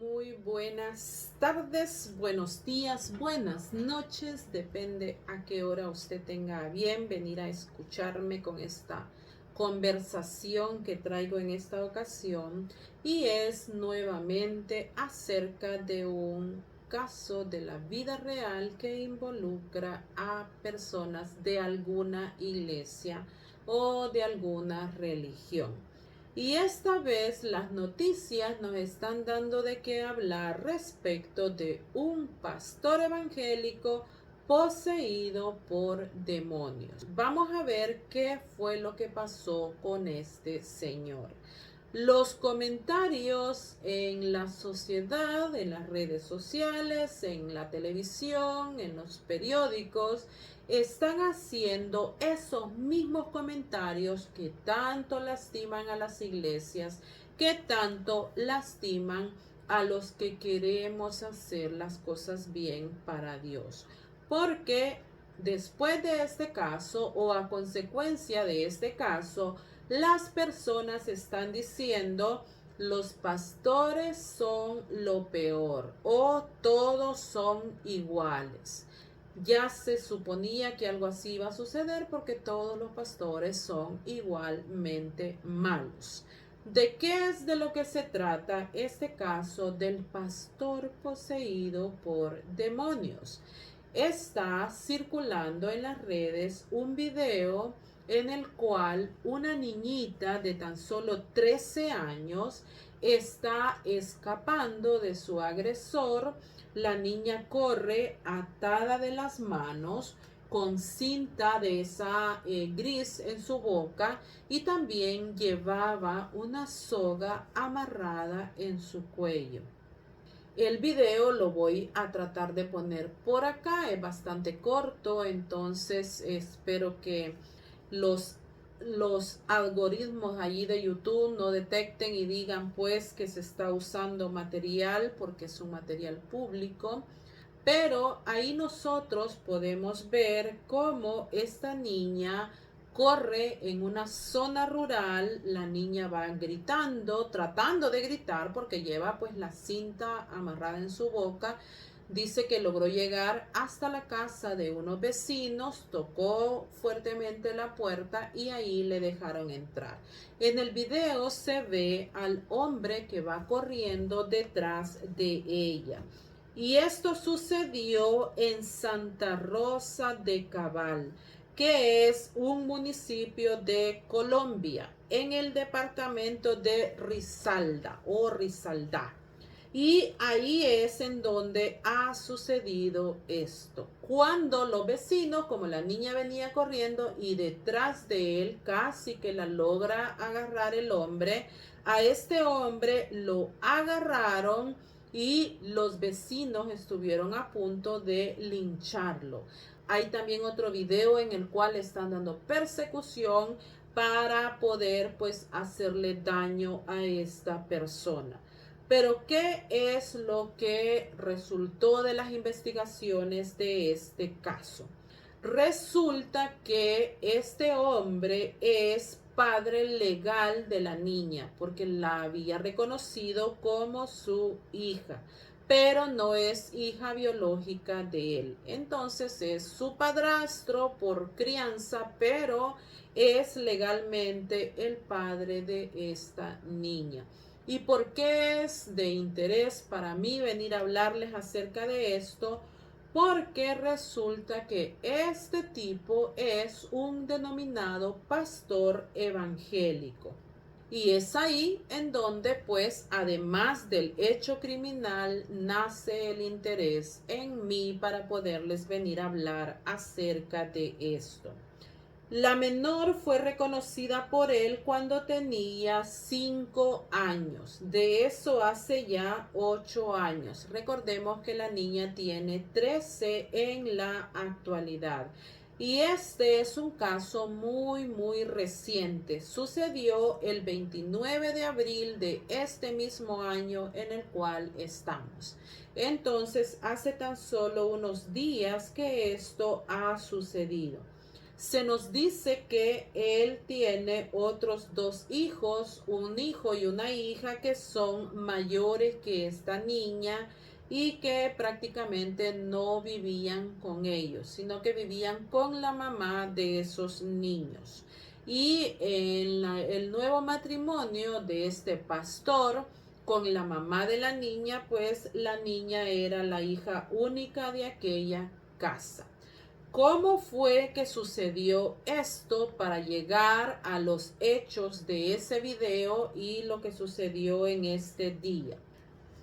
Muy buenas tardes, buenos días, buenas noches, depende a qué hora usted tenga a bien venir a escucharme con esta conversación que traigo en esta ocasión, y es nuevamente acerca de un caso de la vida real que involucra a personas de alguna iglesia o de alguna religión. Y esta vez las noticias nos están dando de qué hablar respecto de un pastor evangélico poseído por demonios. Vamos a ver qué fue lo que pasó con este señor. Los comentarios en la sociedad, en las redes sociales, en la televisión, en los periódicos, están haciendo esos mismos comentarios que tanto lastiman a las iglesias, que tanto lastiman a los que queremos hacer las cosas bien para Dios. Porque después de este caso, o a consecuencia de este caso, las personas están diciendo: los pastores son lo peor, o todos son iguales. Ya se suponía que algo así iba a suceder porque todos los pastores son igualmente malos. ¿De qué es de lo que se trata este caso del pastor poseído por demonios? Está circulando en las redes un video en el cual una niñita de tan solo 13 años está escapando de su agresor. La niña corre atada de las manos, con cinta de esa gris en su boca, y también llevaba una soga amarrada en su cuello. El video lo voy a tratar de poner por acá, es bastante corto, entonces espero que los, los algoritmos allí de YouTube no detecten y digan pues que se está usando material, porque es un material público. Pero ahí nosotros podemos ver cómo esta niña corre en una zona rural. La niña va gritando, tratando de gritar porque lleva pues la cinta amarrada en su boca. Dice que logró llegar hasta la casa de unos vecinos, tocó fuertemente la puerta y ahí le dejaron entrar. En el video se ve al hombre que va corriendo detrás de ella. Y esto sucedió en Santa Rosa de Cabal, que es un municipio de Colombia, en el departamento de Risaralda o Risaralda. Y ahí es en donde ha sucedido esto. Cuando los vecinos, como la niña venía corriendo y detrás de él casi que la logra agarrar el hombre, a este hombre lo agarraron y los vecinos estuvieron a punto de lincharlo. Hay también otro video en el cual están dando persecución para poder pues hacerle daño a esta persona. Pero ¿qué es lo que resultó de las investigaciones de este caso? Resulta que este hombre es padre legal de la niña, porque la había reconocido como su hija, pero no es hija biológica de él. Entonces es su padrastro por crianza, pero es legalmente el padre de esta niña. ¿Y por qué es de interés para mí venir a hablarles acerca de esto? Porque resulta que este tipo es un denominado pastor evangélico. Y es ahí en donde, pues, además del hecho criminal, nace el interés en mí para poderles venir a hablar acerca de esto. La menor fue reconocida por él cuando tenía 5 años. De eso hace ya 8 años. Recordemos que la niña tiene 13 en la actualidad. Y este es un caso muy reciente. Sucedió el 29 de abril de este mismo año en el cual estamos. Entonces, hace tan solo unos días que esto ha sucedido. se nos dice que él tiene otros 2 hijos, un hijo y una hija que son mayores que esta niña y que prácticamente no vivían con ellos, sino que vivían con la mamá de esos niños. Y en el nuevo matrimonio de este pastor con la mamá de la niña, pues la niña era la hija única de aquella casa. ¿Cómo fue que sucedió esto para llegar a los hechos de ese video y lo que sucedió en este día?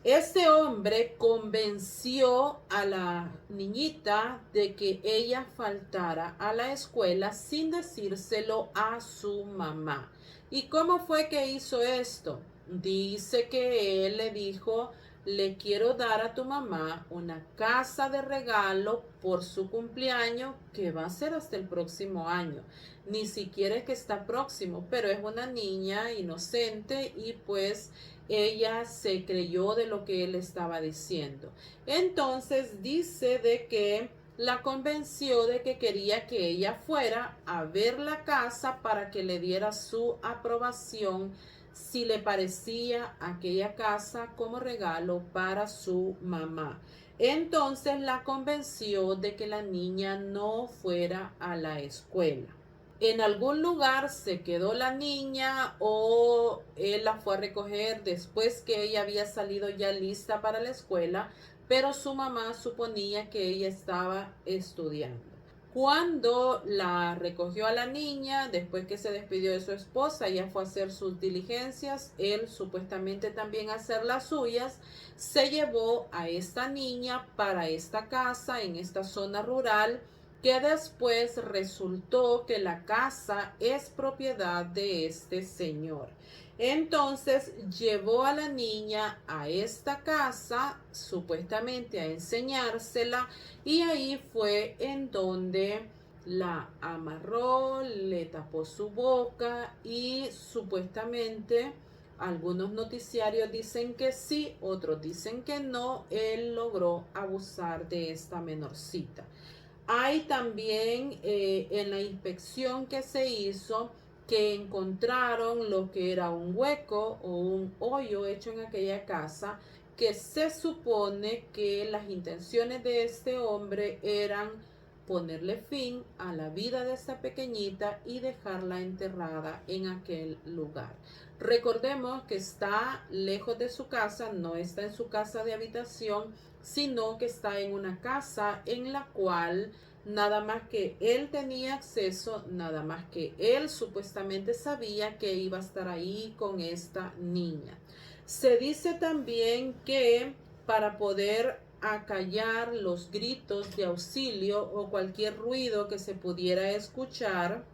Este hombre convenció a la niñita de que ella faltara a la escuela sin decírselo a su mamá. ¿Y cómo fue que hizo esto? Dice que él le dijo: le quiero dar a tu mamá una casa de regalo por su cumpleaños, que va a ser hasta el próximo año. Ni siquiera es que está próximo, pero es una niña inocente y pues ella se creyó de lo que él estaba diciendo. Entonces dice de que la convenció de que quería que ella fuera a ver la casa para que le diera su aprobación si le parecía aquella casa como regalo para su mamá. Entonces la convenció de que la niña no fuera a la escuela. En algún lugar se quedó la niña o él la fue a recoger después que ella había salido ya lista para la escuela, pero su mamá suponía que ella estaba estudiando. Cuando la recogió a la niña, después que se despidió de su esposa, ella fue a hacer sus diligencias, él supuestamente también a hacer las suyas, se llevó a esta niña para esta casa en esta zona rural, que después resultó que la casa es propiedad de este señor. Entonces llevó a la niña a esta casa, supuestamente a enseñársela, y ahí fue en donde la amarró, le tapó su boca y supuestamente algunos noticiarios dicen que sí, otros dicen que no, él logró abusar de esta menorcita. Hay también en la inspección que se hizo que encontraron lo que era un hueco o un hoyo hecho en aquella casa, que se supone que las intenciones de este hombre eran ponerle fin a la vida de esta pequeñita y dejarla enterrada en aquel lugar. Recordemos que está lejos de su casa, no está en su casa de habitación, sino que está en una casa en la cual nada más que él tenía acceso, nada más que él supuestamente sabía que iba a estar ahí con esta niña. Se dice también que para poder acallar los gritos de auxilio o cualquier ruido que se pudiera escuchar,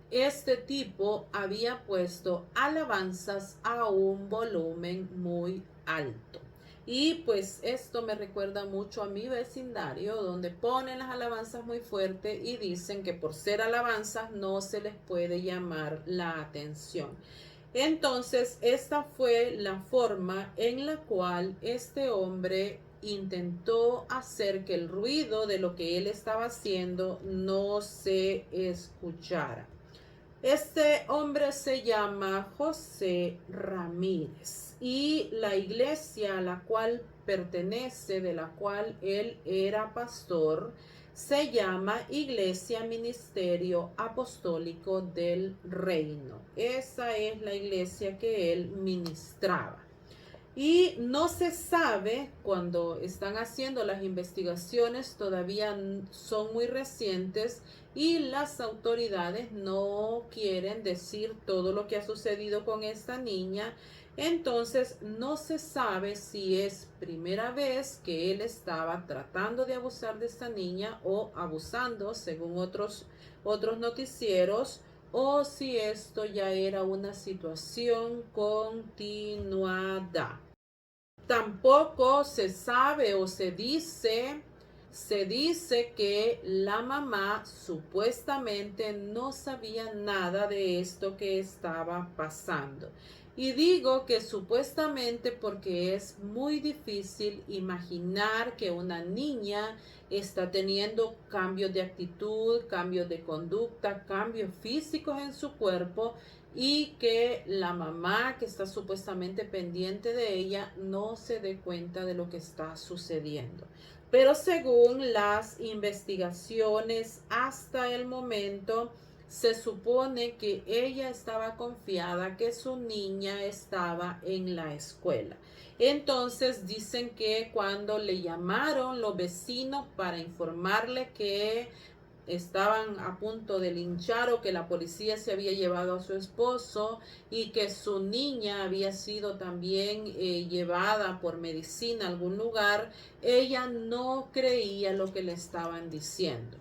este tipo había puesto alabanzas a un volumen muy alto. Y pues esto me recuerda mucho a mi vecindario, donde ponen las alabanzas muy fuerte y dicen que por ser alabanzas no se les puede llamar la atención. Entonces, esta fue la forma en la cual este hombre intentó hacer que el ruido de lo que él estaba haciendo no se escuchara. Este hombre se llama José Ramírez y la iglesia a la cual pertenece, de la cual él era pastor, se llama Iglesia Ministerio Apostólico del Reino. Esa es la iglesia que él ministraba. Y no se sabe, cuando están haciendo las investigaciones, todavía son muy recientes y las autoridades no quieren decir todo lo que ha sucedido con esta niña. Entonces no se sabe si es primera vez que él estaba tratando de abusar de esta niña o abusando, según otros noticieros, o si esto ya era una situación continuada. Tampoco se sabe o se dice que la mamá supuestamente no sabía nada de esto que estaba pasando. Y digo que supuestamente porque es muy difícil imaginar que una niña está teniendo cambios de actitud, cambios de conducta, cambios físicos en su cuerpo y que la mamá que está supuestamente pendiente de ella no se dé cuenta de lo que está sucediendo. Pero según las investigaciones hasta el momento, se supone que ella estaba confiada que su niña estaba en la escuela. Entonces dicen que cuando le llamaron los vecinos para informarle que estaban a punto de linchar o que la policía se había llevado a su esposo y que su niña había sido también llevada por medicina a algún lugar, ella no creía lo que le estaban diciendo.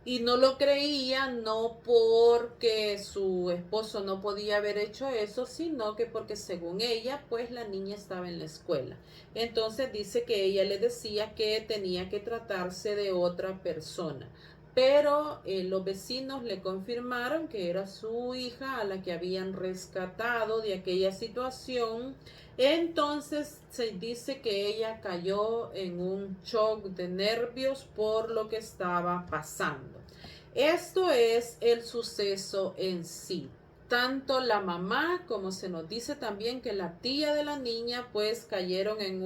Y no lo creía no porque su esposo no podía haber hecho eso, sino que porque según ella, pues la niña estaba en la escuela. Entonces dice que ella le decía que tenía que tratarse de otra persona. Pero los vecinos le confirmaron que era su hija a la que habían rescatado de aquella situación. Entonces se dice que ella cayó en un shock de nervios por lo que estaba pasando. Esto es el suceso en sí. Tanto la mamá como se nos dice también que la tía de la niña pues cayeron en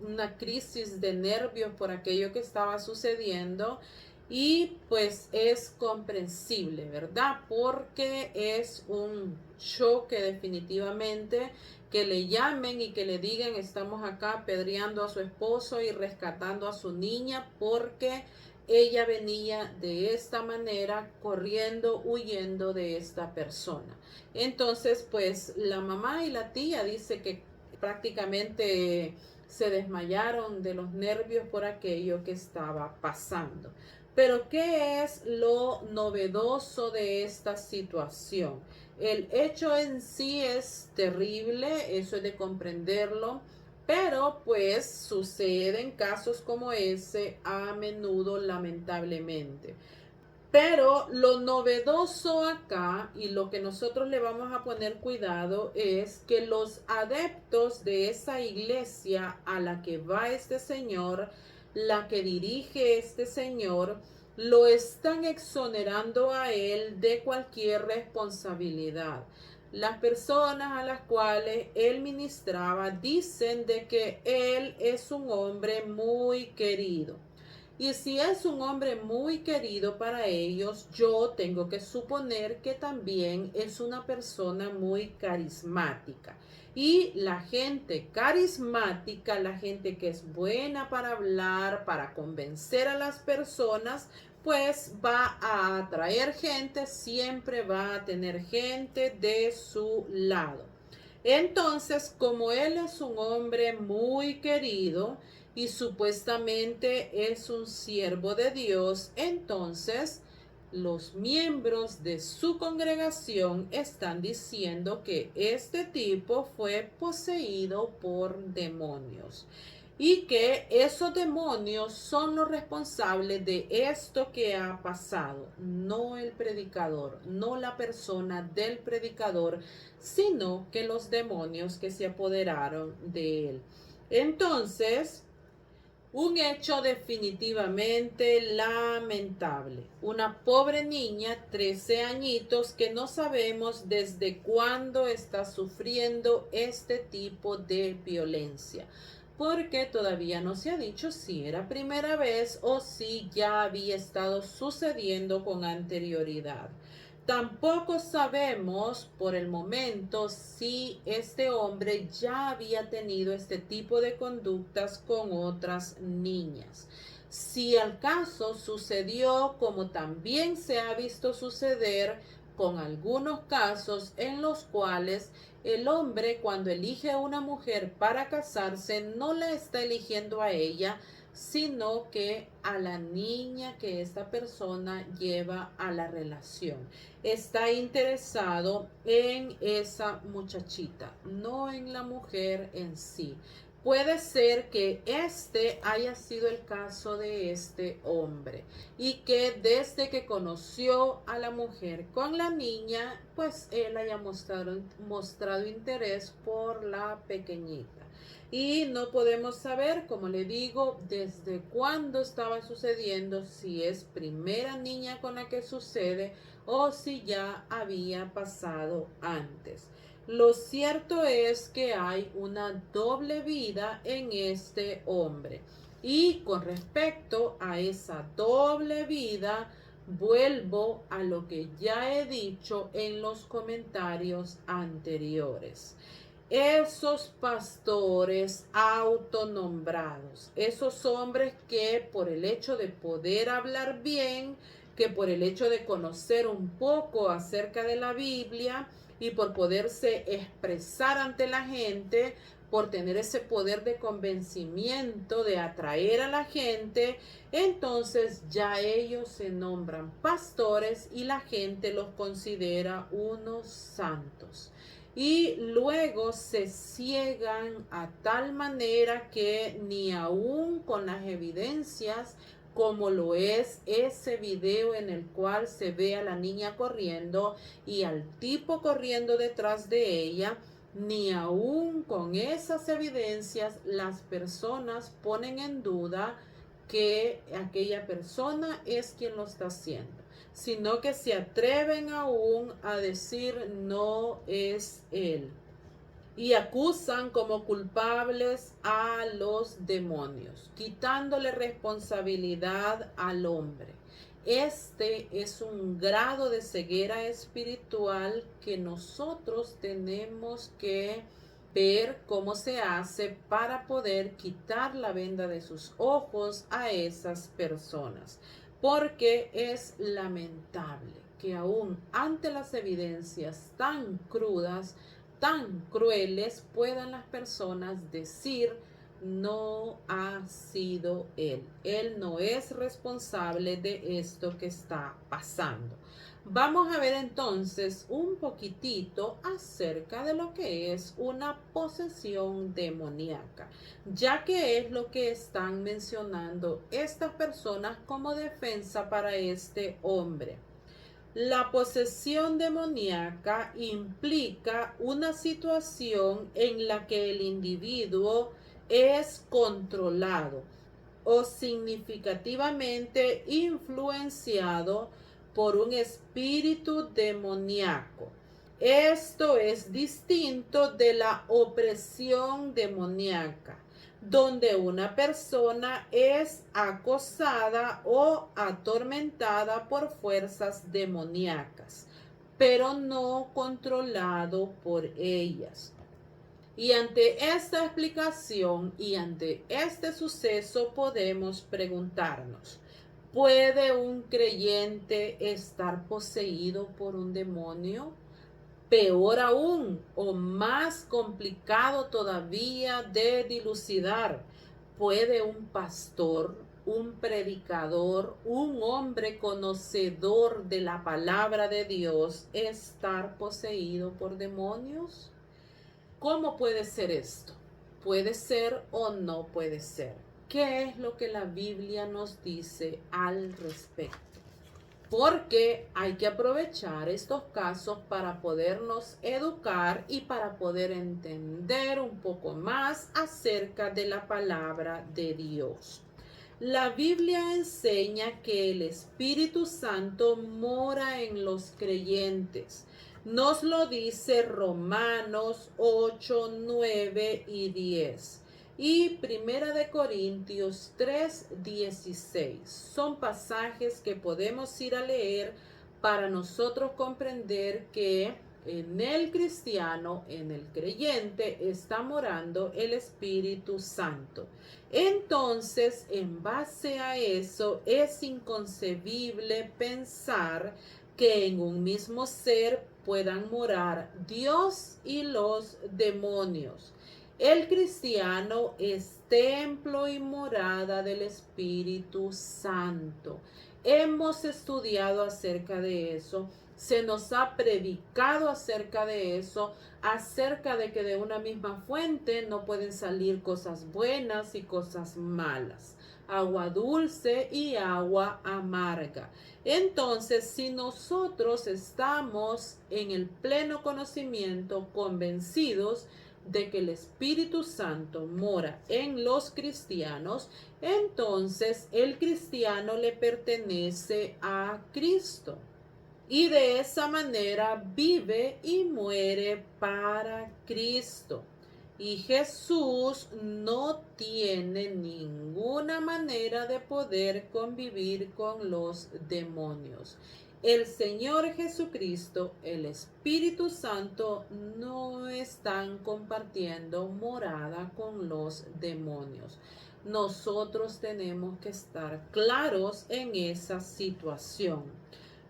una crisis de nervios por aquello que estaba sucediendo y pues es comprensible, ¿verdad? Porque es un choque definitivamente que le llamen y que le digan estamos acá apedreando a su esposo y rescatando a su niña porque ella venía de esta manera corriendo, huyendo de esta persona. Entonces, pues la mamá y la tía dice que prácticamente se desmayaron de los nervios por aquello que estaba pasando. Pero ¿qué es lo novedoso de esta situación? El hecho en sí es terrible, eso es de comprenderlo, pero pues suceden casos como ese a menudo, lamentablemente. Pero lo novedoso acá y lo que nosotros le vamos a poner cuidado es que los adeptos de esa iglesia a la que va este señor, la que dirige este señor, lo están exonerando a él de cualquier responsabilidad. Las personas a las cuales él ministraba dicen de que él es un hombre muy querido. Y si es un hombre muy querido para ellos, yo tengo que suponer que también es una persona muy carismática. Y la gente carismática, la gente que es buena para hablar, para convencer a las personas, pues va a atraer gente, siempre va a tener gente de su lado. Entonces, como él es un hombre muy querido, y supuestamente es un siervo de Dios, entonces los miembros de su congregación están diciendo que este tipo fue poseído por demonios y que esos demonios son los responsables de esto que ha pasado, no el predicador, no la persona del predicador, sino que los demonios que se apoderaron de él. Entonces, un hecho definitivamente lamentable. Una pobre niña, 13 añitos, que no sabemos desde cuándo está sufriendo este tipo de violencia, porque todavía no se ha dicho si era primera vez o si ya había estado sucediendo con anterioridad. Tampoco sabemos por el momento si este hombre ya había tenido este tipo de conductas con otras niñas. Si el caso sucedió como también se ha visto suceder con algunos casos en los cuales el hombre cuando elige a una mujer para casarse no la está eligiendo a ella, sino que a la niña que esta persona lleva a la relación. Está interesado en esa muchachita, no en la mujer en sí. puede ser que este haya sido el caso de este hombre y que desde que conoció a la mujer con la niña, pues él haya mostrado interés por la pequeñita. Y no podemos saber, como le digo, desde cuándo estaba sucediendo, si es primera niña con la que sucede o si ya había pasado antes. Lo cierto es que hay una doble vida en este hombre. Y con respecto a esa doble vida, vuelvo a lo que ya he dicho en los comentarios anteriores. Esos pastores autonombrados, esos hombres que por el hecho de poder hablar bien, que por el hecho de conocer un poco acerca de la Biblia y por poderse expresar ante la gente, por tener ese poder de convencimiento, de atraer a la gente, entonces ya ellos se nombran pastores y la gente los considera unos santos. Y luego se ciegan a tal manera que ni aún con las evidencias, como lo es ese video en el cual se ve a la niña corriendo y al tipo corriendo detrás de ella, ni aún con esas evidencias las personas ponen en duda que aquella persona es quien lo está haciendo, sino que se atreven aún a decir no es él y acusan como culpables a los demonios, quitándole responsabilidad al hombre. Este es un grado de ceguera espiritual que nosotros tenemos que ver cómo se hace para poder quitar la venda de sus ojos a esas personas, porque es lamentable que aún ante las evidencias tan crudas, tan crueles, puedan las personas decir no ha sido él. Él no es responsable de esto que está pasando. Vamos a ver entonces un poquitito acerca de lo que es una posesión demoníaca, ya que es lo que están mencionando estas personas como defensa para este hombre. La posesión demoníaca implica una situación en la que el individuo es controlado o significativamente influenciado por un espíritu demoníaco. Esto es distinto de la opresión demoníaca, donde una persona es acosada o atormentada por fuerzas demoníacas, pero no controlado por ellas. Y ante esta explicación y ante este suceso podemos preguntarnos, ¿puede un creyente estar poseído por un demonio? Peor aún, o más complicado todavía de dilucidar, ¿puede un pastor, un predicador, un hombre conocedor de la palabra de Dios estar poseído por demonios? ¿Cómo puede ser esto? ¿Puede ser o no puede ser? ¿Qué es lo que la Biblia nos dice al respecto? Porque hay que aprovechar estos casos para podernos educar y para poder entender un poco más acerca de la palabra de Dios. La Biblia enseña que el Espíritu Santo mora en los creyentes. Nos lo dice Romanos 8, 9 y 10. Y Primera de Corintios 3, 16. Son pasajes que podemos ir a leer para nosotros comprender que en el cristiano, en el creyente, está morando el Espíritu Santo. Entonces, en base a eso, es inconcebible pensar que en un mismo ser puedan morar Dios y los demonios. El cristiano es templo y morada del Espíritu Santo. Hemos estudiado acerca de eso Se nos ha predicado acerca de eso, acerca de que de una misma fuente no pueden salir cosas buenas y cosas malas, agua dulce y agua amarga. Entonces, si nosotros estamos en el pleno conocimiento, convencidos de que el Espíritu Santo mora en los cristianos, entonces el cristiano le pertenece a Cristo. Y de esa manera vive y muere para Cristo. Y Jesús no tiene ninguna manera de poder convivir con los demonios. El Señor Jesucristo, el Espíritu Santo, no están compartiendo morada con los demonios. Nosotros tenemos que estar claros en esa situación.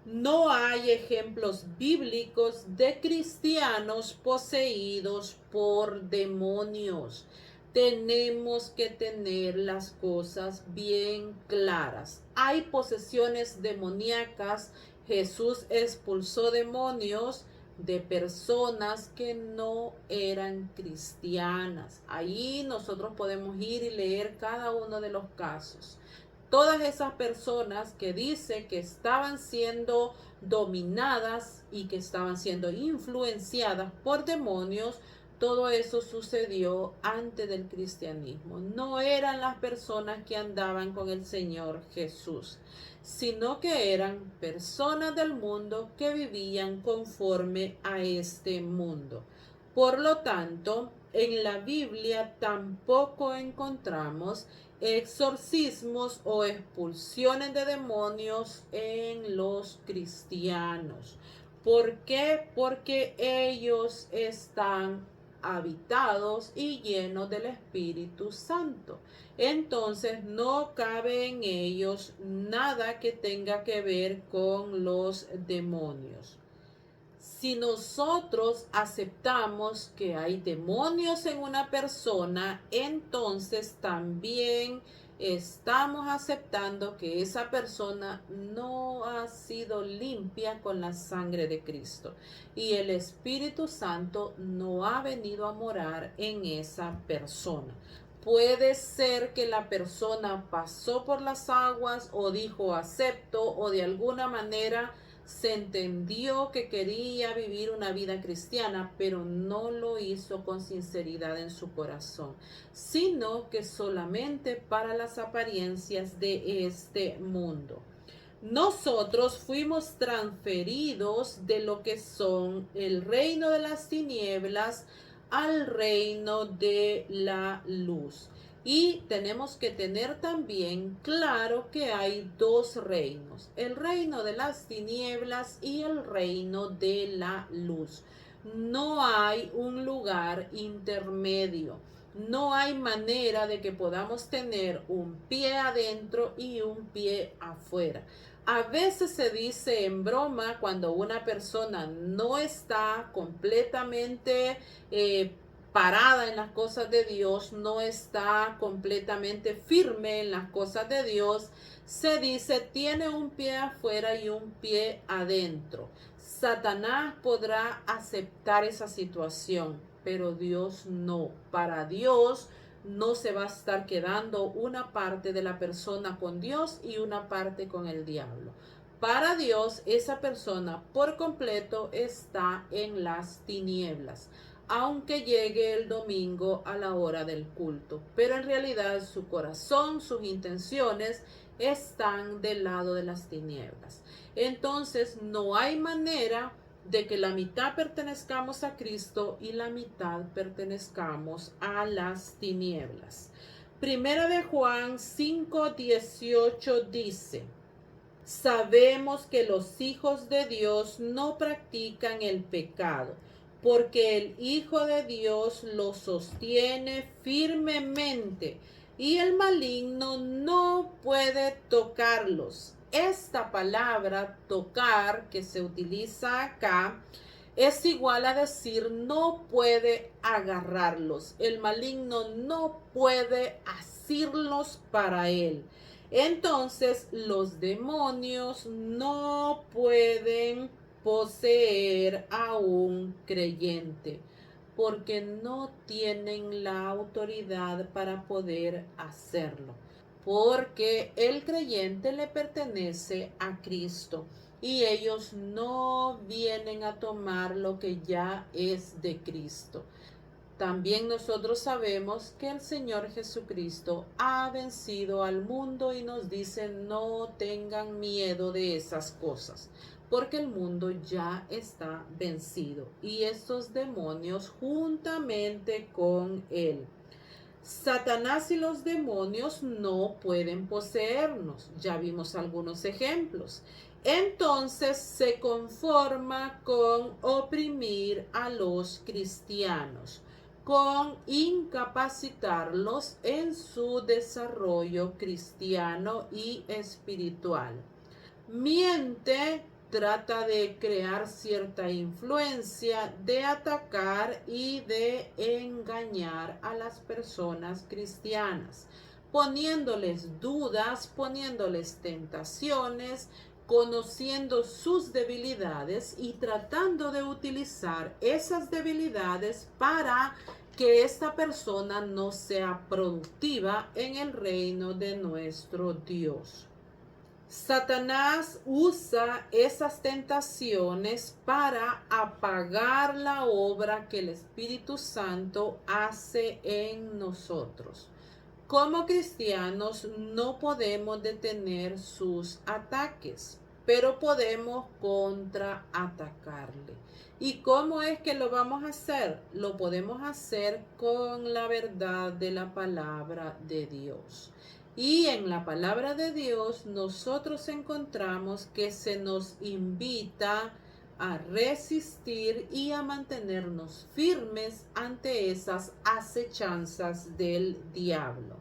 No hay ejemplos bíblicos de cristianos poseídos por demonios. Tenemos que tener las cosas bien claras. Hay posesiones demoníacas. Jesús expulsó demonios de personas que no eran cristianas. Ahí nosotros podemos ir y leer cada uno de los casos. Todas esas personas que dice que estaban siendo dominadas y que estaban siendo influenciadas por demonios, todo eso sucedió antes del cristianismo. No eran las personas que andaban con el Señor Jesús, sino que eran personas del mundo que vivían conforme a este mundo. Por lo tanto, en la Biblia tampoco encontramos exorcismos o expulsiones de demonios en los cristianos. ¿Por qué? Porque ellos están habitados y llenos del Espíritu Santo. Entonces no cabe en ellos nada que tenga que ver con los demonios. Si nosotros aceptamos que hay demonios en una persona, entonces también estamos aceptando que esa persona no ha sido limpia con la sangre de Cristo y el Espíritu Santo no ha venido a morar en esa persona. Puede ser que la persona pasó por las aguas o dijo acepto o de alguna manera se entendió que quería vivir una vida cristiana, pero no lo hizo con sinceridad en su corazón, sino que solamente para las apariencias de este mundo. Nosotros fuimos transferidos de lo que son el reino de las tinieblas al reino de la luz. Y tenemos que tener también claro que hay dos reinos, el reino de las tinieblas y el reino de la luz. No hay un lugar intermedio. No hay manera de que podamos tener un pie adentro y un pie afuera. A veces se dice en broma cuando una persona no está completamente parada en las cosas de Dios, no está completamente firme en las cosas de Dios, se dice tiene un pie afuera y un pie adentro. Satanás podrá aceptar esa situación, pero Dios no. Para Dios no se va a estar quedando una parte de la persona con Dios y una parte con el diablo. Para Dios, esa persona por completo está en las tinieblas, aunque llegue el domingo a la hora del culto. Pero en realidad su corazón, sus intenciones están del lado de las tinieblas. Entonces no hay manera de que la mitad pertenezcamos a Cristo y la mitad pertenezcamos a las tinieblas. Primera de Juan 5:18 dice: sabemos que los hijos de Dios no practican el pecado, porque el Hijo de Dios los sostiene firmemente y el maligno no puede tocarlos. Esta palabra tocar que se utiliza acá es igual a decir no puede agarrarlos. El maligno no puede asirlos para él. Entonces los demonios no pueden poseer a un creyente, porque no tienen la autoridad para poder hacerlo, porque el creyente le pertenece a Cristo y ellos no vienen a tomar lo que ya es de Cristo. También nosotros sabemos que el Señor Jesucristo ha vencido al mundo y nos dice no tengan miedo de esas cosas, porque el mundo ya está vencido y estos demonios juntamente con él. Satanás y los demonios no pueden poseernos. Ya vimos algunos ejemplos. Entonces se conforma con oprimir a los cristianos, con incapacitarlos en su desarrollo cristiano y espiritual. Miente, trata de crear cierta influencia, de atacar y de engañar a las personas cristianas, poniéndoles dudas, poniéndoles tentaciones, conociendo sus debilidades y tratando de utilizar esas debilidades para que esta persona no sea productiva en el reino de nuestro Dios. Satanás usa esas tentaciones para apagar la obra que el Espíritu Santo hace en nosotros. Como cristianos no podemos detener sus ataques, pero podemos contraatacarle. ¿Y cómo es que lo vamos a hacer? Lo podemos hacer con la verdad de la palabra de Dios. Y en la palabra de Dios nosotros encontramos que se nos invita a resistir y a mantenernos firmes ante esas acechanzas del diablo.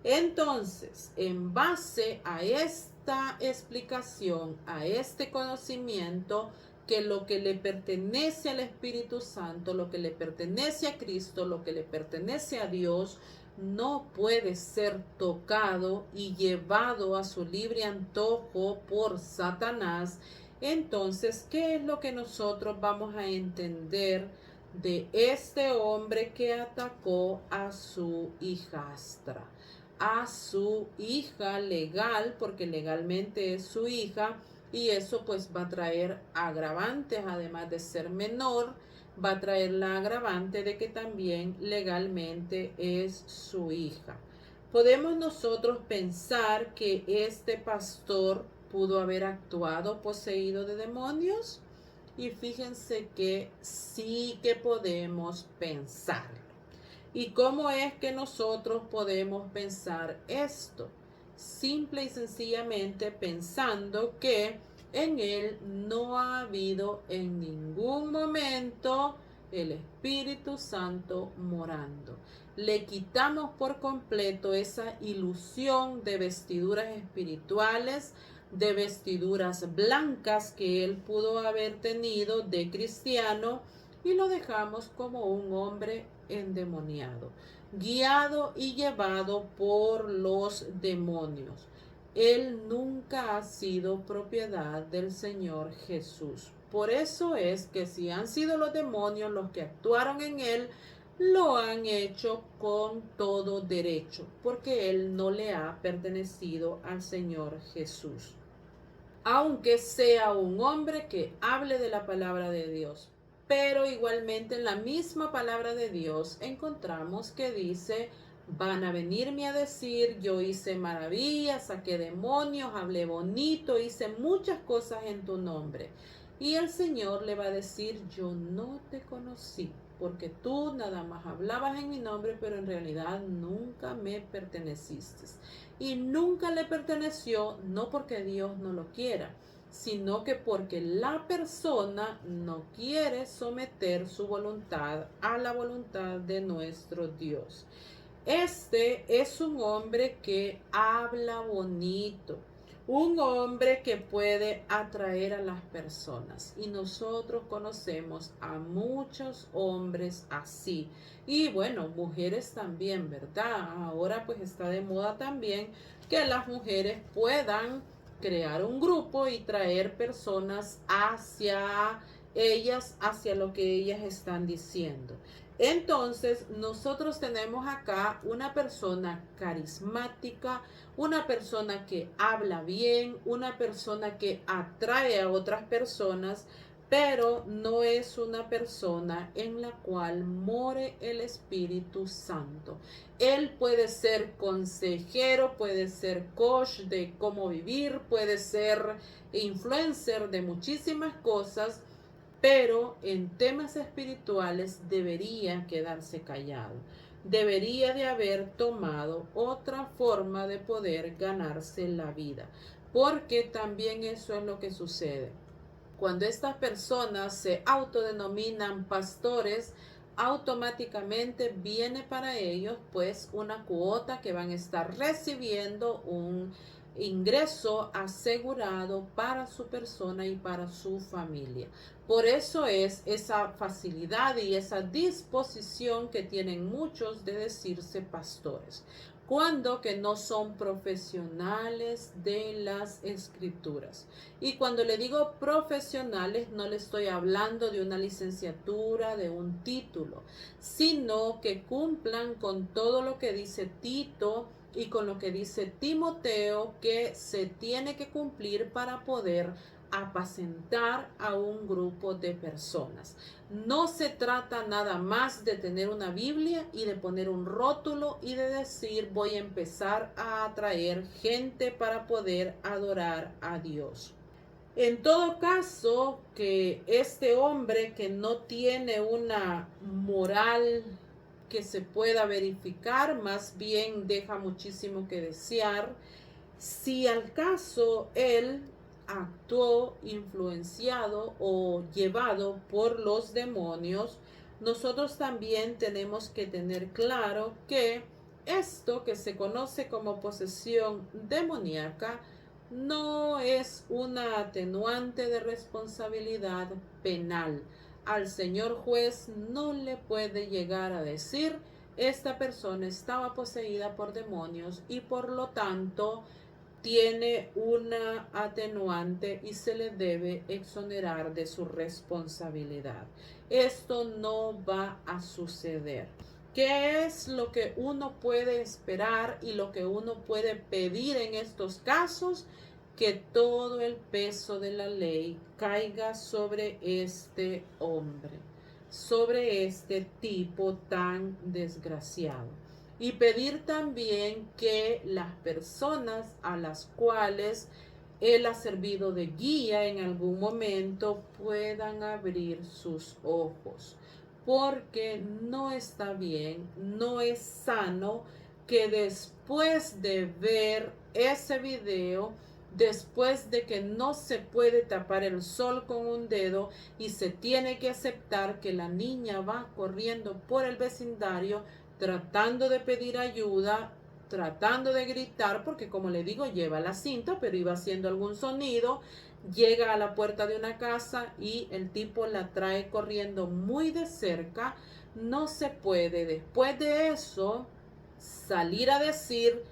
Entonces, en base a esta explicación, a este conocimiento, que lo que le pertenece al Espíritu Santo, lo que le pertenece a Cristo, lo que le pertenece a Dios, no puede ser tocado y llevado a su libre antojo por Satanás. Entonces, ¿qué es lo que nosotros vamos a entender de este hombre que atacó a su hijastra, a su hija legal, porque legalmente es su hija, y eso pues va a traer agravantes, además de ser menor, va a traer la agravante de que también legalmente es su hija? Podemos nosotros pensar que este pastor pudo haber actuado poseído de demonios, y fíjense que sí que podemos pensarlo. ¿Y cómo es que nosotros podemos pensar esto? Simple y sencillamente pensando que en él no ha habido en ningún momento el Espíritu Santo morando. Le quitamos por completo esa ilusión de vestiduras espirituales, de vestiduras blancas que él pudo haber tenido de cristiano, y lo dejamos como un hombre endemoniado, guiado y llevado por los demonios. Él nunca ha sido propiedad del Señor Jesús. Por eso es que si han sido los demonios los que actuaron en él, lo han hecho con todo derecho, porque él no le ha pertenecido al Señor Jesús, aunque sea un hombre que hable de la palabra de Dios. Pero igualmente en la misma palabra de Dios encontramos que dice: van a venirme a decir, yo hice maravillas, saqué demonios, hablé bonito, hice muchas cosas en tu nombre. Y el Señor le va a decir: yo no te conocí, porque tú nada más hablabas en mi nombre, pero en realidad nunca me perteneciste. Y nunca le perteneció, no porque Dios no lo quiera, sino que porque la persona no quiere someter su voluntad a la voluntad de nuestro Dios. Este es un hombre que habla bonito, un hombre que puede atraer a las personas, y nosotros conocemos a muchos hombres así, y bueno, mujeres también, ¿verdad? Ahora pues está de moda también que las mujeres puedan crear un grupo y traer personas hacia ellas, hacia lo que ellas están diciendo. Entonces, nosotros tenemos acá una persona carismática, una persona que habla bien, una persona que atrae a otras personas, pero no es una persona en la cual more el Espíritu Santo. Él puede ser consejero, puede ser coach de cómo vivir, puede ser influencer de muchísimas cosas, pero en temas espirituales debería quedarse callado. Debería de haber tomado otra forma de poder ganarse la vida, porque también eso es lo que sucede. Cuando estas personas se autodenominan pastores, automáticamente viene para ellos pues una cuota que van a estar recibiendo, un ingreso asegurado para su persona y para su familia. Por eso es esa facilidad y esa disposición que tienen muchos de decirse pastores, cuando que no son profesionales de las escrituras. Y cuando le digo profesionales, no le estoy hablando de una licenciatura, de un título, sino que cumplan con todo lo que dice Tito y con lo que dice Timoteo, que se tiene que cumplir para poder apacentar a un grupo de personas. No se trata nada más de tener una Biblia y de poner un rótulo y de decir voy a empezar a atraer gente para poder adorar a Dios. En todo caso, que este hombre que no tiene una moral que se pueda verificar, más bien deja muchísimo que desear. Si al caso él actuó influenciado o llevado por los demonios, nosotros también tenemos que tener claro que esto que se conoce como posesión demoníaca no es una atenuante de responsabilidad penal. Al señor juez no le puede llegar a decir esta persona estaba poseída por demonios y por lo tanto tiene una atenuante y se le debe exonerar de su responsabilidad. Esto no va a suceder. ¿Qué es lo que uno puede esperar y lo que uno puede pedir en estos casos? Que todo el peso de la ley caiga sobre este hombre, sobre este tipo tan desgraciado. Y pedir también que las personas a las cuales él ha servido de guía en algún momento puedan abrir sus ojos, porque no está bien, no es sano que después de ver ese video, después de que no se puede tapar el sol con un dedo y se tiene que aceptar que la niña va corriendo por el vecindario tratando de pedir ayuda, tratando de gritar, porque como le digo, lleva la cinta, pero iba haciendo algún sonido, llega a la puerta de una casa y el tipo la trae corriendo muy de cerca. No se puede después de eso salir a decir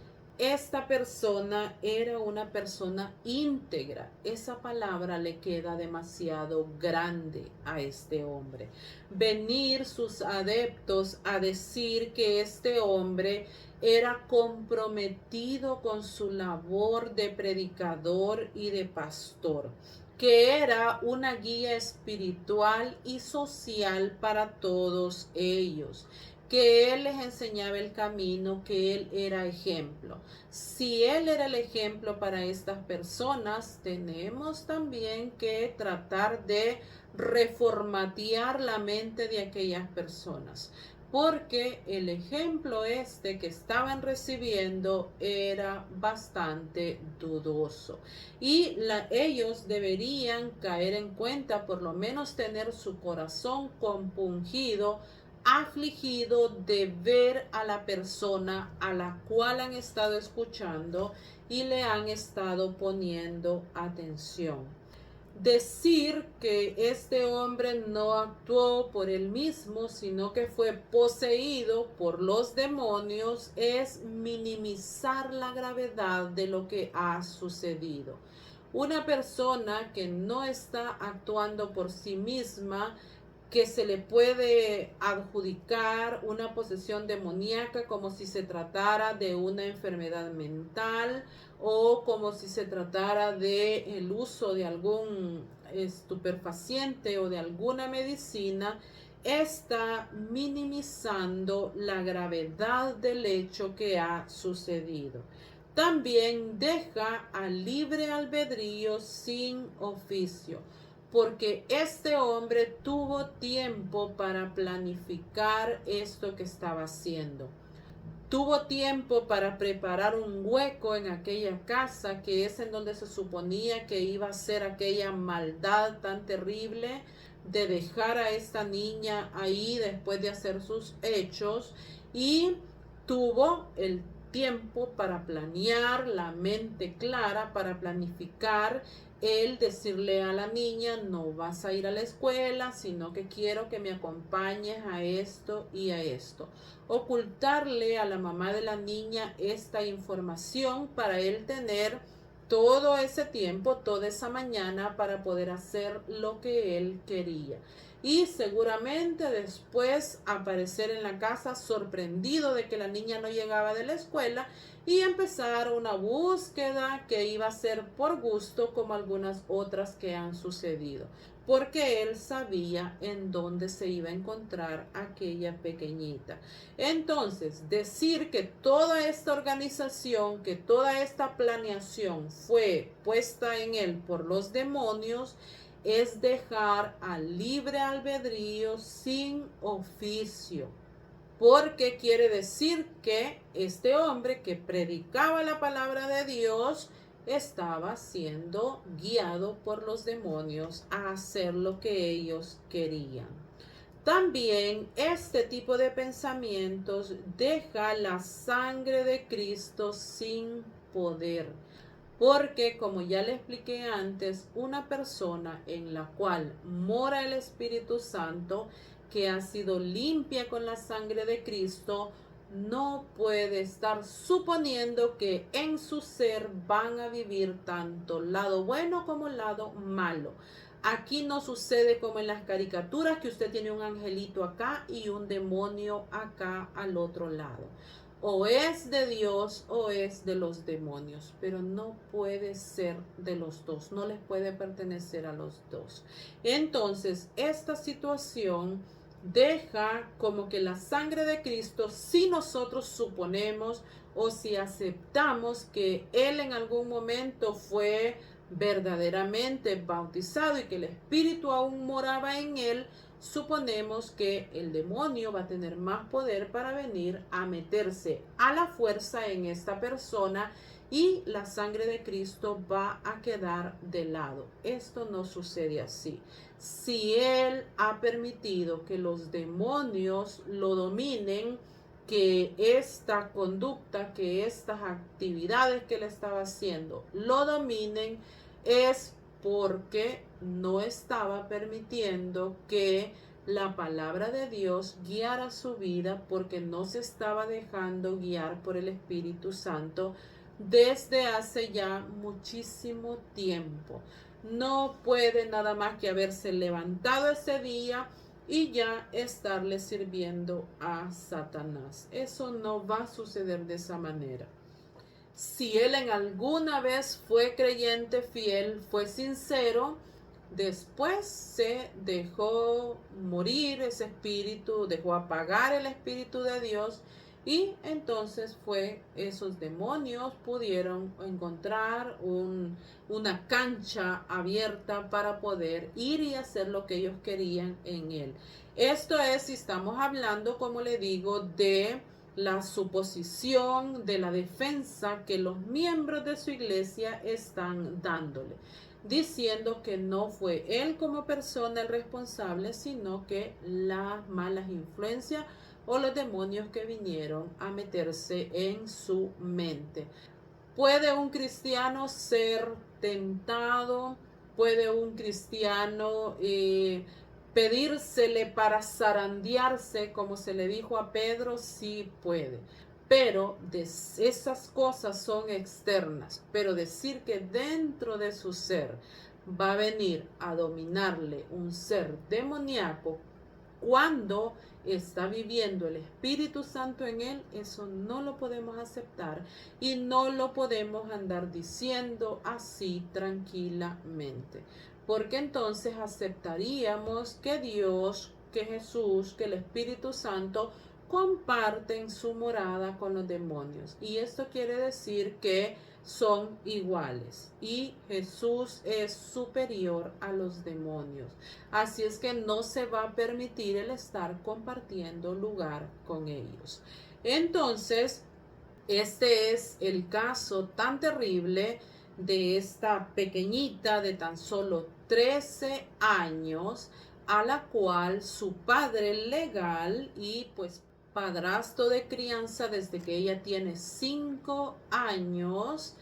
esta persona era una persona íntegra. Esa palabra le queda demasiado grande a este hombre. Venir sus adeptos a decir que este hombre era comprometido con su labor de predicador y de pastor, que era una guía espiritual y social para todos ellos, que él les enseñaba el camino, que él era ejemplo. Si él era el ejemplo para estas personas, tenemos también que tratar de reformatear la mente de aquellas personas, porque el ejemplo este que estaban recibiendo era bastante dudoso y ellos deberían caer en cuenta, por lo menos tener su corazón compungido, afligido de ver a la persona a la cual han estado escuchando y le han estado poniendo atención. Decir que este hombre no actuó por él mismo, sino que fue poseído por los demonios, es minimizar la gravedad de lo que ha sucedido. Una persona que no está actuando por sí misma, que se le puede adjudicar una posesión demoníaca como si se tratara de una enfermedad mental o como si se tratara de el uso de algún estupefaciente o de alguna medicina, está minimizando la gravedad del hecho que ha sucedido. También deja al libre albedrío sin oficio, porque este hombre tuvo tiempo para planificar esto que estaba haciendo. Tuvo tiempo para preparar un hueco en aquella casa, que es en donde se suponía que iba a ser aquella maldad tan terrible de dejar a esta niña ahí después de hacer sus hechos, y tuvo el tiempo para planear, la mente clara para planificar el decirle a la niña: no vas a ir a la escuela, sino que quiero que me acompañes a esto y a esto. Ocultarle a la mamá de la niña esta información para él tener todo ese tiempo, toda esa mañana, para poder hacer lo que él quería. Y seguramente después aparecer en la casa sorprendido de que la niña no llegaba de la escuela y empezar una búsqueda que iba a ser por gusto, como algunas otras que han sucedido, porque él sabía en dónde se iba a encontrar aquella pequeñita. Entonces, decir que toda esta organización, que toda esta planeación fue puesta en él por los demonios, es dejar al libre albedrío sin oficio. Porque quiere decir que este hombre que predicaba la palabra de Dios estaba siendo guiado por los demonios a hacer lo que ellos querían. También este tipo de pensamientos deja la sangre de Cristo sin poder. Porque, como ya le expliqué antes, una persona en la cual mora el Espíritu Santo, que ha sido limpia con la sangre de Cristo, no puede estar suponiendo que en su ser van a vivir tanto lado bueno como lado malo. Aquí no sucede como en las caricaturas, que usted tiene un angelito acá y un demonio acá al otro lado. O es de Dios o es de los demonios, pero no puede ser de los dos, no les puede pertenecer a los dos. Entonces, esta situación deja como que la sangre de Cristo, si nosotros suponemos o si aceptamos que Él en algún momento fue verdaderamente bautizado y que el Espíritu aún moraba en Él, suponemos que el demonio va a tener más poder para venir a meterse a la fuerza en esta persona y la sangre de Cristo va a quedar de lado. Esto no sucede así. Si Él ha permitido que los demonios lo dominen, que esta conducta, que estas actividades que Él estaba haciendo lo dominen, es porque no estaba permitiendo que la palabra de Dios guiara su vida, porque no se estaba dejando guiar por el Espíritu Santo desde hace ya muchísimo tiempo. No puede nada más que haberse levantado ese día y ya estarle sirviendo a Satanás. Eso no va a suceder de esa manera. Si él en alguna vez fue creyente fiel, fue sincero, después se dejó morir ese espíritu, dejó apagar el espíritu de Dios, y entonces esos demonios pudieron encontrar una cancha abierta para poder ir y hacer lo que ellos querían en él. Esto es si estamos hablando, como le digo, de la suposición, de la defensa que los miembros de su iglesia están dándole, diciendo que no fue él como persona el responsable, sino que las malas influencias o los demonios que vinieron a meterse en su mente. ¿Puede un cristiano ser tentado? ¿Puede un cristiano pedírsele para zarandearse, como se le dijo a Pedro? Sí puede. pero esas cosas son externas, pero decir que dentro de su ser va a venir a dominarle un ser demoníaco cuando está viviendo el Espíritu Santo en él, eso no lo podemos aceptar y no lo podemos andar diciendo así tranquilamente, porque entonces aceptaríamos que Dios, que Jesús, que el Espíritu Santo comparten su morada con los demonios. Y esto quiere decir que son iguales y Jesús es superior a los demonios. Así es que no se va a permitir el estar compartiendo lugar con ellos. Entonces, este es el caso tan terrible de esta pequeñita de tan solo 13 años, a la cual su padre legal y pues padrastro de crianza desde que ella tiene 5 años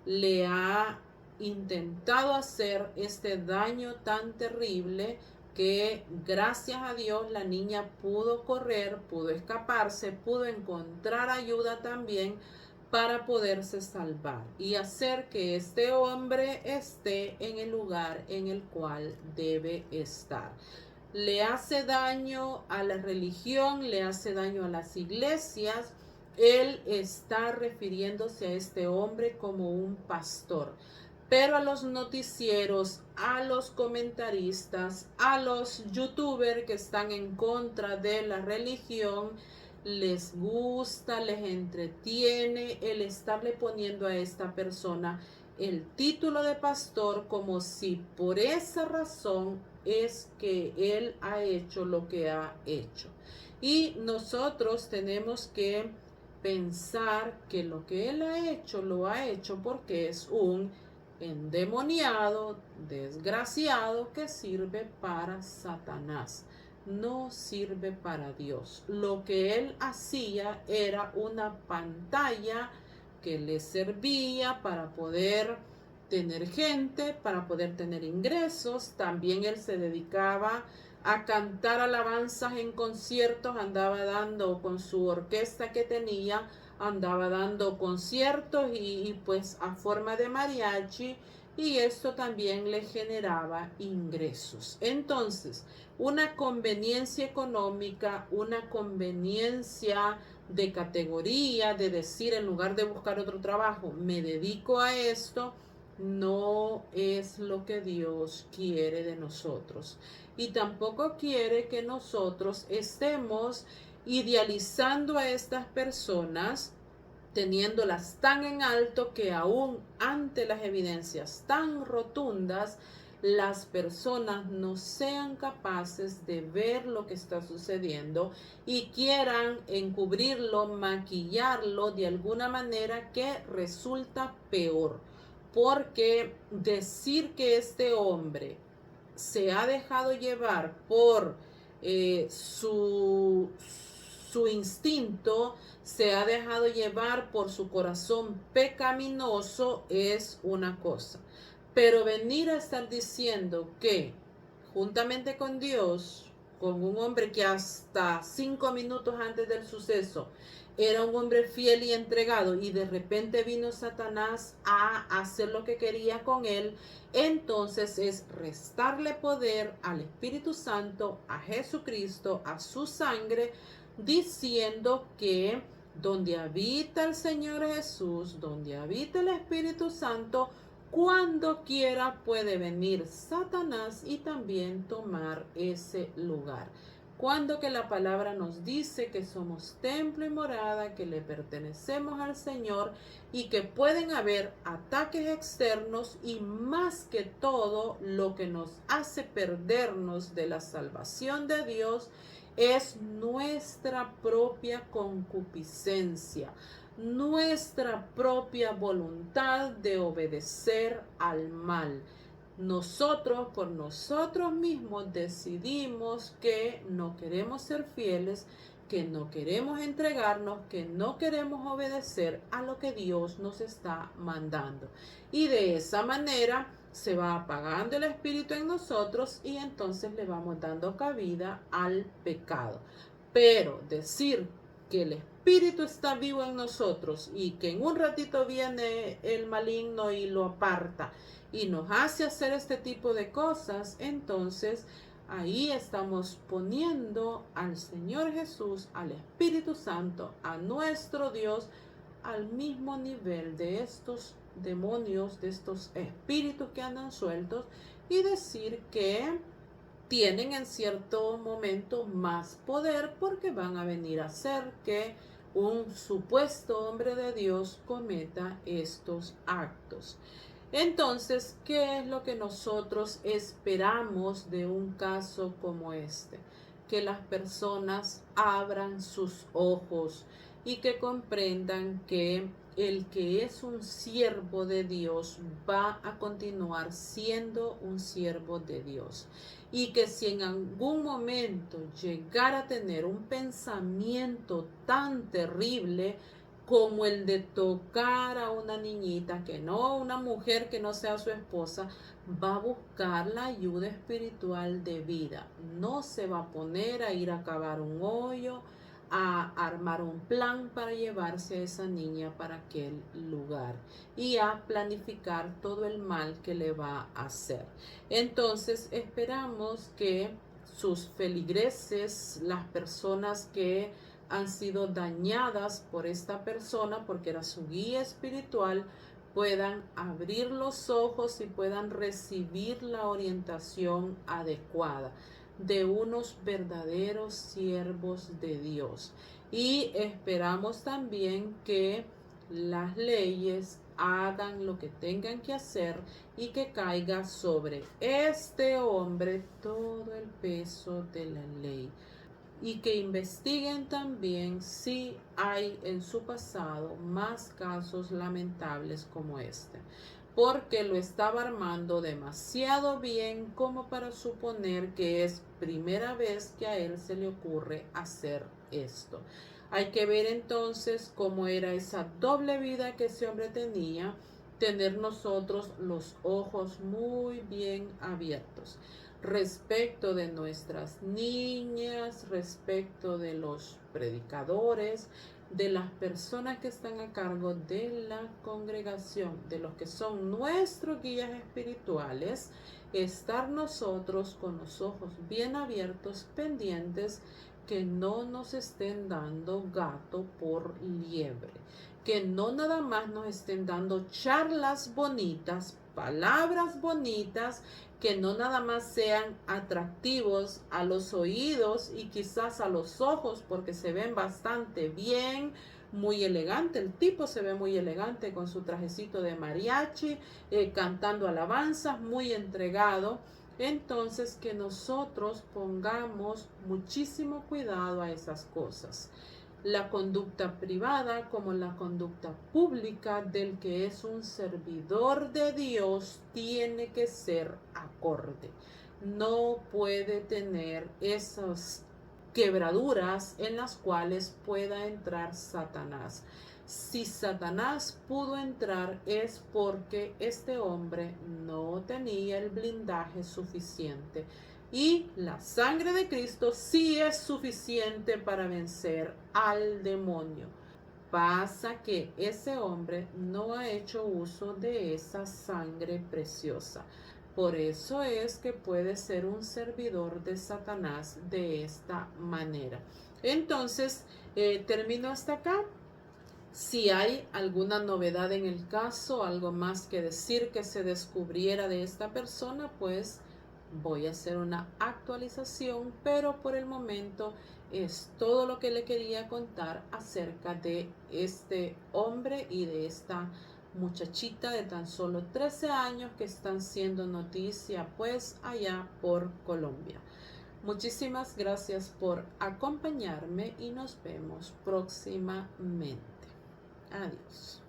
le ha intentado hacer este daño tan terrible, que gracias a Dios la niña pudo correr, pudo escaparse, pudo encontrar ayuda también para poderse salvar y hacer que este hombre esté en el lugar en el cual debe estar. Le hace daño a la religión, le hace daño a las iglesias. Él está refiriéndose a este hombre como un pastor. Pero a los noticieros, a los comentaristas, a los youtubers que están en contra de la religión, les gusta, les entretiene el estarle poniendo a esta persona el título de pastor, como si por esa razón es que él ha hecho lo que ha hecho. Y nosotros tenemos que pensar que lo que él ha hecho, lo ha hecho porque es un endemoniado, desgraciado, que sirve para Satanás, no sirve para Dios. Lo que él hacía era una pantalla que le servía para poder tener gente, para poder tener ingresos. También él se dedicaba a cantar alabanzas en conciertos, andaba dando con su orquesta que tenía, andaba dando conciertos y pues a forma de mariachi, y esto también le generaba ingresos. Entonces, una conveniencia económica, una conveniencia de categoría, de decir en lugar de buscar otro trabajo, me dedico a esto, no es lo que Dios quiere de nosotros. Y tampoco quiere que nosotros estemos idealizando a estas personas, teniéndolas tan en alto que aún ante las evidencias tan rotundas, las personas no sean capaces de ver lo que está sucediendo y quieran encubrirlo, maquillarlo de alguna manera que resulta peor. Porque decir que este hombre se ha dejado llevar por su instinto, se ha dejado llevar por su corazón pecaminoso, es una cosa. Pero venir a estar diciendo que juntamente con Dios, con un hombre que hasta 5 minutos antes del suceso era un hombre fiel y entregado, y de repente vino Satanás a hacer lo que quería con él, entonces es restarle poder al Espíritu Santo, a Jesucristo, a su sangre, diciendo que donde habita el Señor Jesús, donde habita el Espíritu Santo, cuando quiera puede venir Satanás y también tomar ese lugar. Cuando que la palabra nos dice que somos templo y morada, que le pertenecemos al Señor y que pueden haber ataques externos, y más que todo lo que nos hace perdernos de la salvación de Dios es nuestra propia concupiscencia, nuestra propia voluntad de obedecer al mal. Nosotros por nosotros mismos decidimos que no queremos ser fieles, que no queremos entregarnos, que no queremos obedecer a lo que Dios nos está mandando. Y de esa manera se va apagando el espíritu en nosotros y entonces le vamos dando cabida al pecado. Pero decir que el espíritu está vivo en nosotros y que en un ratito viene el maligno y lo aparta y nos hace hacer este tipo de cosas, entonces ahí estamos poniendo al Señor Jesús, al Espíritu Santo, a nuestro Dios, al mismo nivel de estos demonios, de estos espíritus que andan sueltos, y decir que tienen en cierto momento más poder porque van a venir a hacer que un supuesto hombre de Dios cometa estos actos. Entonces, ¿qué es lo que nosotros esperamos de un caso como este? Que las personas abran sus ojos y que comprendan que el que es un siervo de Dios va a continuar siendo un siervo de Dios. Y que si en algún momento llegara a tener un pensamiento tan terrible como el de tocar a una niñita, que no, una mujer que no sea su esposa, va a buscar la ayuda espiritual de vida. No se va a poner a ir a cavar un hoyo, a armar un plan para llevarse a esa niña para aquel lugar y a planificar todo el mal que le va a hacer. Entonces esperamos que sus feligreses, las personas que han sido dañadas por esta persona porque era su guía espiritual, puedan abrir los ojos y puedan recibir la orientación adecuada de unos verdaderos siervos de Dios. Y esperamos también que las leyes hagan lo que tengan que hacer y que caiga sobre este hombre todo el peso de la ley. Y que investiguen también si hay en su pasado más casos lamentables como este, porque lo estaba armando demasiado bien como para suponer que es primera vez que a él se le ocurre hacer esto. Hay que ver entonces cómo era esa doble vida que ese hombre tenía, tener nosotros los ojos muy bien abiertos respecto de nuestras niñas, respecto de los predicadores, de las personas que están a cargo de la congregación, de los que son nuestros guías espirituales, estar nosotros con los ojos bien abiertos, pendientes, que no nos estén dando gato por liebre, que no nada más nos estén dando charlas bonitas, palabras bonitas, que no nada más sean atractivos a los oídos y quizás a los ojos porque se ven bastante bien, muy elegante, el tipo se ve muy elegante con su trajecito de mariachi, cantando alabanzas, muy entregado. Entonces que nosotros pongamos muchísimo cuidado a esas cosas. La conducta privada como la conducta pública del que es un servidor de Dios tiene que ser acorde. No puede tener esas quebraduras en las cuales pueda entrar Satanás. Si Satanás pudo entrar es porque este hombre no tenía el blindaje suficiente. Y la sangre de Cristo sí es suficiente para vencer al demonio. Pasa que ese hombre no ha hecho uso de esa sangre preciosa. Por eso es que puede ser un servidor de Satanás de esta manera. Entonces, termino hasta acá. Si hay alguna novedad en el caso, algo más que decir que se descubriera de esta persona, pues voy a hacer una actualización, pero por el momento es todo lo que le quería contar acerca de este hombre y de esta muchachita de tan solo 13 años que están siendo noticia pues allá por Colombia. Muchísimas gracias por acompañarme y nos vemos próximamente. Adiós.